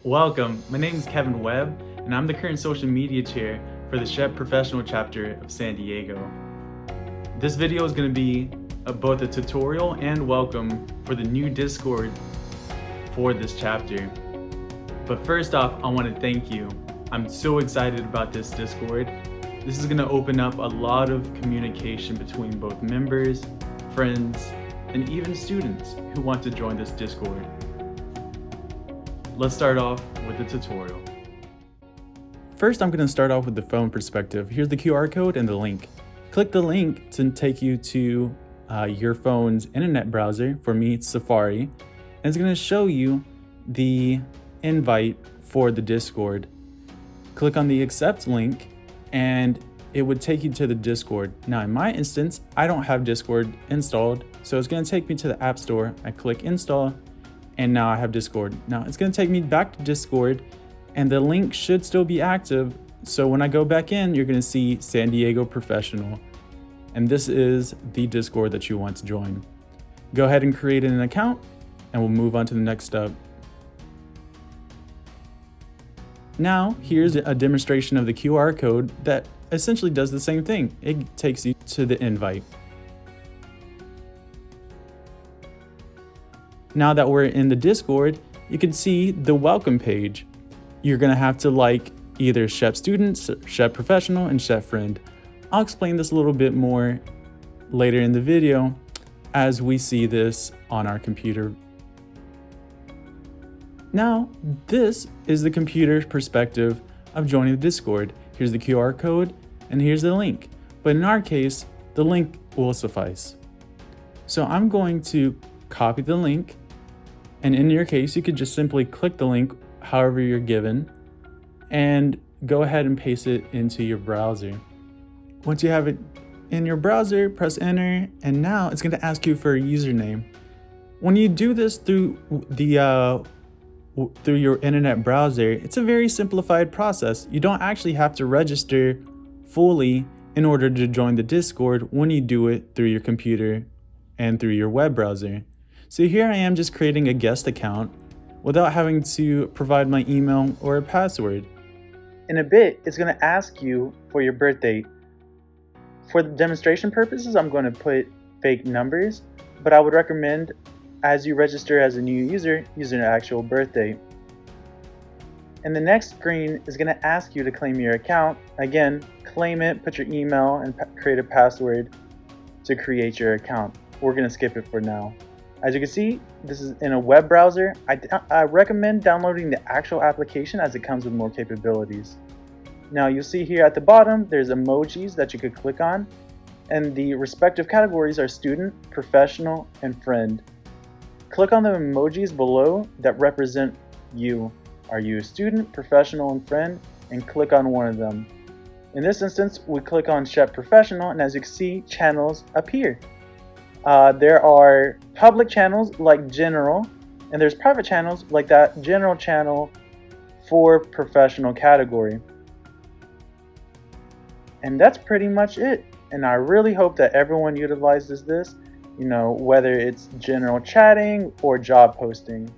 Welcome, my name is Kevin Webb, and I'm the current social media chair for the SHPE Professional Chapter of San Diego. This video is going to be both a tutorial and welcome for the new Discord for this chapter. But first off, I want to thank you. I'm so excited about this Discord. This is going to open up a lot of communication between both members, friends, and even students who want to join this Discord. Let's start off with the tutorial. First, I'm going to start off with the phone perspective. Here's the QR code and the link. Click the link to take you to your phone's internet browser. For me, it's Safari. And it's going to show you the invite for the Discord. Click on the accept link and it would take you to the Discord. Now, in my instance, I don't have Discord installed, so it's going to take me to the App Store. I click install. And now I have Discord. Now it's going to take me back to Discord and the link should still be active. So when I go back in, you're going to see San Diego Professional. And this is the Discord that you want to join. Go ahead and create an account and we'll move on to the next step. Now here's a demonstration of the QR code that essentially does the same thing. It takes you to the invite. Now that we're in the Discord, you can see the welcome page. You're gonna have to like either SHPE Student, SHPE Professional, and SHPE Friend. I'll explain this a little bit more later in the video as we see this on our computer. Now, this is the computer perspective of joining the Discord. Here's the QR code and here's the link. But in our case, the link will suffice. So I'm going to copy the link. And in your case, you could just simply click the link however you're given and go ahead and paste it into your browser. Once you have it in your browser, press enter, and now it's going to ask you for a username. When you do this through your internet browser, it's a very simplified process. You don't actually have to register fully in order to join the Discord when you do it through your computer and through your web browser. So here I am just creating a guest account without having to provide my email or a password. In a bit, it's going to ask you for your birth date. For the demonstration purposes, I'm going to put fake numbers, but I would recommend as you register as a new user, using an actual birth date. And the next screen is going to ask you to claim your account. Again, claim it, put your email, and create a password to create your account. We're going to skip it for now. As you can see, this is in a web browser. I recommend downloading the actual application as it comes with more capabilities. Now you'll see here at the bottom, there's emojis that you could click on, and the respective categories are student, professional, and friend. Click on the emojis below that represent you. Are you a student, professional, and friend? And click on one of them. In this instance, we click on SHPE Professional, and as you can see, channels appear. There are public channels like general, and there's private channels like that general channel for professional category. And that's pretty much it. And I really hope that everyone utilizes this, whether it's general chatting or job posting.